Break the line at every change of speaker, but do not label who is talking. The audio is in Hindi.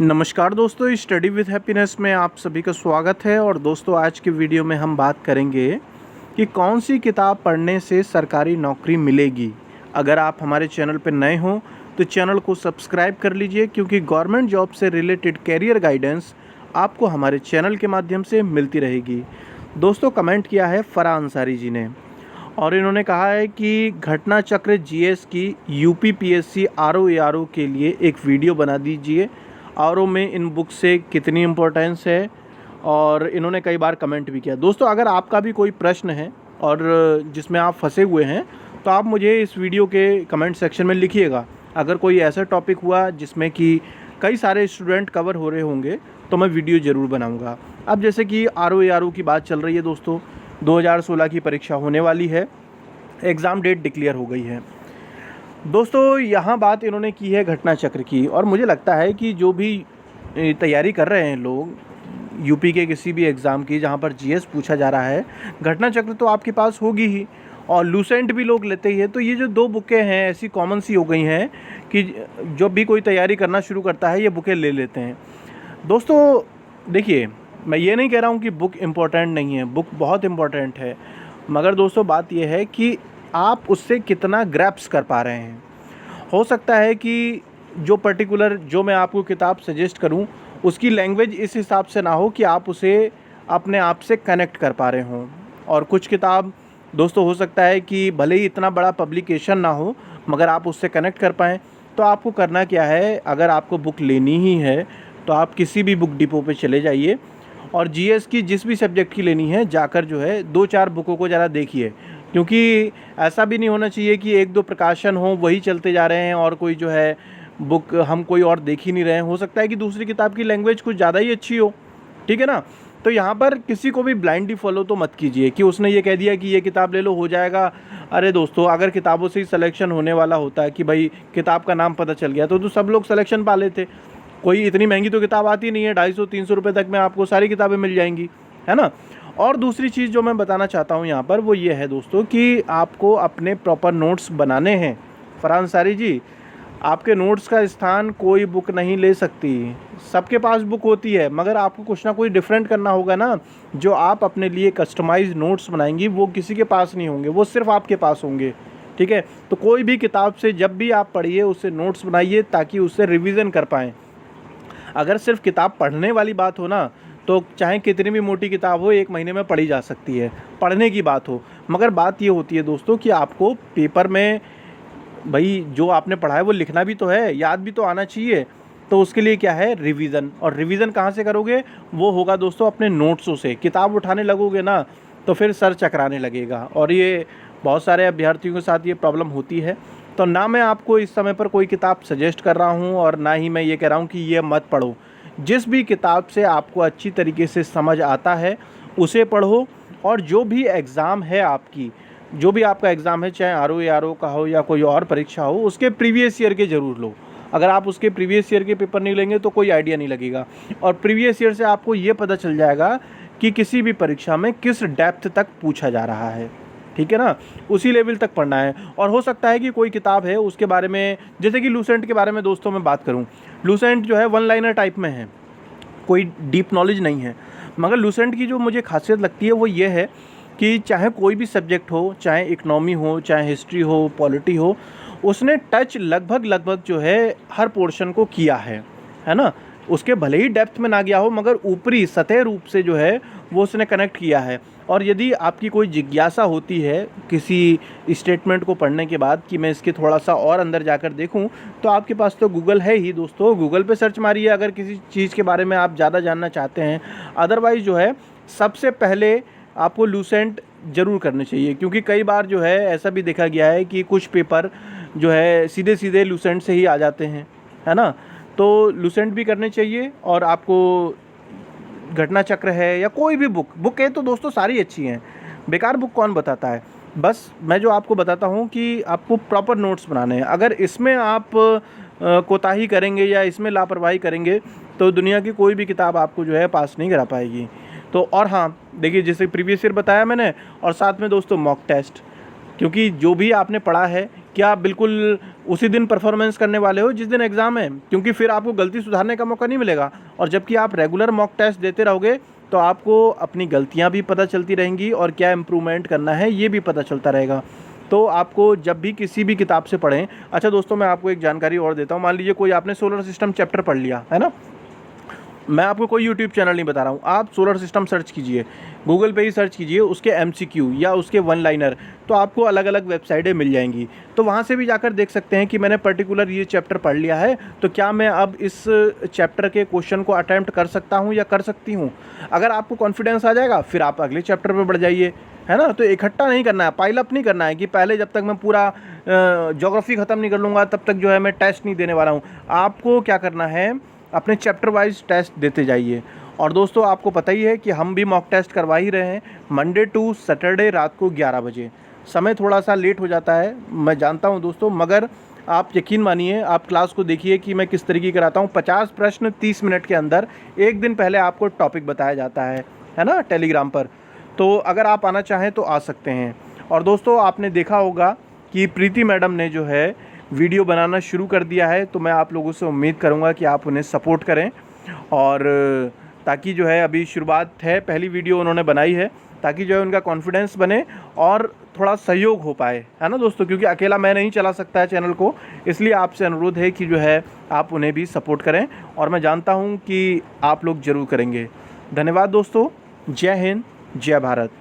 नमस्कार दोस्तों, स्टडी विद हैप्पीनेस में आप सभी का स्वागत है। और दोस्तों, आज की वीडियो में हम बात करेंगे कि कौन सी किताब पढ़ने से सरकारी नौकरी मिलेगी। अगर आप हमारे चैनल पर नए हों तो चैनल को सब्सक्राइब कर लीजिए, क्योंकि गवर्नमेंट जॉब से रिलेटेड कैरियर गाइडेंस आपको हमारे चैनल के माध्यम से मिलती रहेगी। दोस्तों, कमेंट किया है फराह अंसारी जी ने, और इन्होंने कहा है कि घटना चक्र जीएस की यूपीपीएससी आरओ के लिए एक वीडियो बना दीजिए। आरओ में इन बुक से कितनी इम्पोर्टेंस है, और इन्होंने कई बार कमेंट भी किया। दोस्तों, अगर आपका भी कोई प्रश्न है और जिसमें आप फंसे हुए हैं तो आप मुझे इस वीडियो के कमेंट सेक्शन में लिखिएगा। अगर कोई ऐसा टॉपिक हुआ जिसमें कि कई सारे स्टूडेंट कवर हो रहे होंगे तो मैं वीडियो ज़रूर बनाऊंगा। अब जैसे कि आरओ की बात चल रही है दोस्तों, 2016 की परीक्षा होने वाली है, एग्ज़ाम डेट डिक्लेयर हो गई है। दोस्तों, यहाँ बात इन्होंने की है घटना चक्र की, और मुझे लगता है कि जो भी तैयारी कर रहे हैं लोग यूपी के किसी भी एग्ज़ाम की जहाँ पर जीएस पूछा जा रहा है, घटना चक्र तो आपके पास होगी ही, और लूसेंट भी लोग लेते ही है। तो ये जो दो बुकें हैं ऐसी कॉमन सी हो गई हैं कि जब भी कोई तैयारी करना शुरू करता है ये बुकें ले लेते हैं। दोस्तों देखिए, मैं ये नहीं कह रहा हूँ कि बुक इम्पोर्टेंट नहीं है, बुक बहुत इम्पोर्टेंट है, मगर दोस्तों बात यह है कि आप उससे कितना ग्रैप्स कर पा रहे हैं। हो सकता है कि जो पर्टिकुलर जो मैं आपको किताब सजेस्ट करूं उसकी लैंग्वेज इस हिसाब से ना हो कि आप उसे अपने आप से कनेक्ट कर पा रहे हों। और कुछ किताब दोस्तों हो सकता है कि भले ही इतना बड़ा पब्लिकेशन ना हो मगर आप उससे कनेक्ट कर पाएँ। तो आपको करना क्या है, अगर आपको बुक लेनी ही है तो आप किसी भी बुक डिपो पे चले जाइए और जीएस की जिस भी सब्जेक्ट की लेनी है जाकर जो है 2-4 बुकों को ज़रा देखिए। क्योंकि ऐसा भी नहीं होना चाहिए कि 1-2 प्रकाशन हो वही चलते जा रहे हैं और कोई जो है बुक हम कोई और देख ही नहीं रहे हैं। हो सकता है कि दूसरी किताब की लैंग्वेज कुछ ज़्यादा ही अच्छी हो, ठीक है ना। तो यहाँ पर किसी को भी ब्लाइंडली फॉलो तो मत कीजिए कि उसने ये कह दिया कि ये किताब ले लो हो जाएगा। अरे दोस्तों, अगर किताबों से ही सिलेक्शन होने वाला होता है कि भाई किताब का नाम पता चल गया तो सब लोग सिलेक्शन पा लेते। कोई इतनी महंगी तो किताब आती नहीं है, 250-300 रुपये तक में आपको सारी किताबें मिल जाएंगी, है ना। और दूसरी चीज़ जो मैं बताना चाहता हूँ यहाँ पर वो ये है दोस्तों कि आपको अपने प्रॉपर नोट्स बनाने हैं। फराह अंसारी जी, आपके नोट्स का स्थान कोई बुक नहीं ले सकती। सबके पास बुक होती है, मगर आपको कुछ ना कुछ डिफरेंट करना होगा ना। जो आप अपने लिए कस्टमाइज नोट्स बनाएंगी वो किसी के पास नहीं होंगे, वो सिर्फ आपके पास होंगे, ठीक है। तो कोई भी किताब से जब भी आप पढ़िए उससे नोट्स बनाइए ताकि उससे रिविज़न कर पाएँ। अगर सिर्फ किताब पढ़ने वाली बात हो ना तो चाहे कितनी भी मोटी किताब हो 1 महीने में पढ़ी जा सकती है, पढ़ने की बात हो। मगर बात ये होती है दोस्तों कि आपको पेपर में भाई जो आपने पढ़ा है वो लिखना भी तो है, याद भी तो आना चाहिए। तो उसके लिए क्या है, रिवीजन। और रिवीजन कहाँ से करोगे, वो होगा दोस्तों अपने नोट्सों से। किताब उठाने लगोगे ना तो फिर सर चकराने लगेगा, और ये बहुत सारे अभ्यर्थियों के साथ ये प्रॉब्लम होती है। तो ना मैं आपको इस समय पर कोई किताब सजेस्ट कर रहा हूँ और ना ही मैं ये कह रहा हूँ कि ये मत पढ़ो। जिस भी किताब से आपको अच्छी तरीके से समझ आता है उसे पढ़ो। और जो भी एग्ज़ाम है आपकी, जो भी आपका एग्ज़ाम है, चाहे आरओ का हो या कोई और परीक्षा हो, उसके प्रीवियस ईयर के ज़रूर लो। अगर आप उसके प्रीवियस ईयर के पेपर नहीं लेंगे तो कोई आइडिया नहीं लगेगा। और प्रीवियस ईयर से आपको ये पता चल जाएगा कि किसी भी परीक्षा में किस डेप्थ तक पूछा जा रहा है, ठीक है ना। उसी लेवल तक पढ़ना है। और हो सकता है कि कोई किताब है उसके बारे में, जैसे कि लूसेंट के बारे में दोस्तों मैं बात करूं, लूसेंट जो है 1 लाइनर टाइप में है, कोई डीप नॉलेज नहीं है। मगर लूसेंट की जो मुझे खासियत लगती है वो ये है कि चाहे कोई भी सब्जेक्ट हो, चाहे इकनॉमी हो, चाहे हिस्ट्री हो, पॉलिटी हो, उसने टच लगभग जो है हर पोर्शन को किया है ना। उसके भले ही डेप्थ में ना गया हो मगर ऊपरी सतह रूप से जो है वो उसने कनेक्ट किया है। और यदि आपकी कोई जिज्ञासा होती है किसी स्टेटमेंट को पढ़ने के बाद कि मैं इसके थोड़ा सा और अंदर जाकर देखूं, तो आपके पास तो गूगल है ही दोस्तों। गूगल पे सर्च मारिए अगर किसी चीज़ के बारे में आप ज़्यादा जानना चाहते हैं। अदरवाइज़ जो है सबसे पहले आपको लूसेंट ज़रूर करने चाहिए, क्योंकि कई बार जो है ऐसा भी देखा गया है कि कुछ पेपर जो है सीधे सीधे लूसेंट से ही आ जाते हैं, है ना। तो लूसेंट भी करने चाहिए। और आपको घटना चक्र है या कोई भी बुक है तो दोस्तों सारी अच्छी हैं, बेकार बुक कौन बताता है। बस मैं जो आपको बताता हूँ कि आपको प्रॉपर नोट्स बनाने हैं। अगर इसमें आप कोताही करेंगे या इसमें लापरवाही करेंगे तो दुनिया की कोई भी किताब आपको जो है पास नहीं करा पाएगी। तो और हाँ देखिए, जैसे प्रीवियस ईयर बताया मैंने, और साथ में दोस्तों मॉक टेस्ट। क्योंकि जो भी आपने पढ़ा है क्या आप बिल्कुल उसी दिन परफॉर्मेंस करने वाले हो जिस दिन एग्ज़ाम है, क्योंकि फिर आपको गलती सुधारने का मौका नहीं मिलेगा। और जबकि आप रेगुलर मॉक टेस्ट देते रहोगे तो आपको अपनी गलतियां भी पता चलती रहेंगी और क्या इम्प्रूवमेंट करना है ये भी पता चलता रहेगा। तो आपको जब भी किसी भी किताब से पढ़ें। अच्छा दोस्तों, मैं आपको एक जानकारी और देता हूँ। मान लीजिए कोई आपने सोलर सिस्टम चैप्टर पढ़ लिया है ना, मैं आपको कोई यूट्यूब चैनल नहीं बता रहा हूँ, आप सोलर सिस्टम सर्च कीजिए, गूगल पे ही सर्च कीजिए उसके एमसीक्यू या उसके वन लाइनर, तो आपको अलग अलग वेबसाइटें मिल जाएंगी। तो वहाँ से भी जाकर देख सकते हैं कि मैंने पर्टिकुलर ये चैप्टर पढ़ लिया है तो क्या मैं अब इस चैप्टर के क्वेश्चन को अटैम्प्ट कर सकता हूँ या कर सकती हूँ। अगर आपको कॉन्फिडेंस आ जाएगा फिर आप अगले चैप्टर पर बढ़ जाइए, है ना। तो इकट्ठा नहीं करना है, पाइल अप नहीं करना है कि पहले जब तक मैं पूरा ज्योग्राफी ख़त्म नहीं कर लूँगा तब तक जो है मैं टेस्ट नहीं देने वाला हूँ। आपको क्या करना है, अपने चैप्टर वाइज टेस्ट देते जाइए। और दोस्तों आपको पता ही है कि हम भी मॉक टेस्ट करवा ही रहे हैं मंडे टू सैटरडे रात को 11 बजे। समय थोड़ा सा लेट हो जाता है मैं जानता हूं दोस्तों, मगर आप यकीन मानिए, आप क्लास को देखिए कि मैं किस तरीके कराता हूं। 50 प्रश्न 30 मिनट के अंदर, एक दिन पहले आपको टॉपिक बताया जाता है ना, टेलीग्राम पर। तो अगर आप आना चाहें तो आ सकते हैं। और दोस्तों आपने देखा होगा कि प्रीति मैडम ने जो है वीडियो बनाना शुरू कर दिया है, तो मैं आप लोगों से उम्मीद करूंगा कि आप उन्हें सपोर्ट करें। और ताकि जो है अभी शुरुआत है, पहली वीडियो उन्होंने बनाई है, ताकि जो है उनका कॉन्फिडेंस बने और थोड़ा सहयोग हो पाए, है ना दोस्तों। क्योंकि अकेला मैं नहीं चला सकता है चैनल को, इसलिए आपसे अनुरोध है कि जो है आप उन्हें भी सपोर्ट करें और मैं जानता हूँ कि आप लोग ज़रूर करेंगे। धन्यवाद दोस्तों, जय हिंद, जय भारत।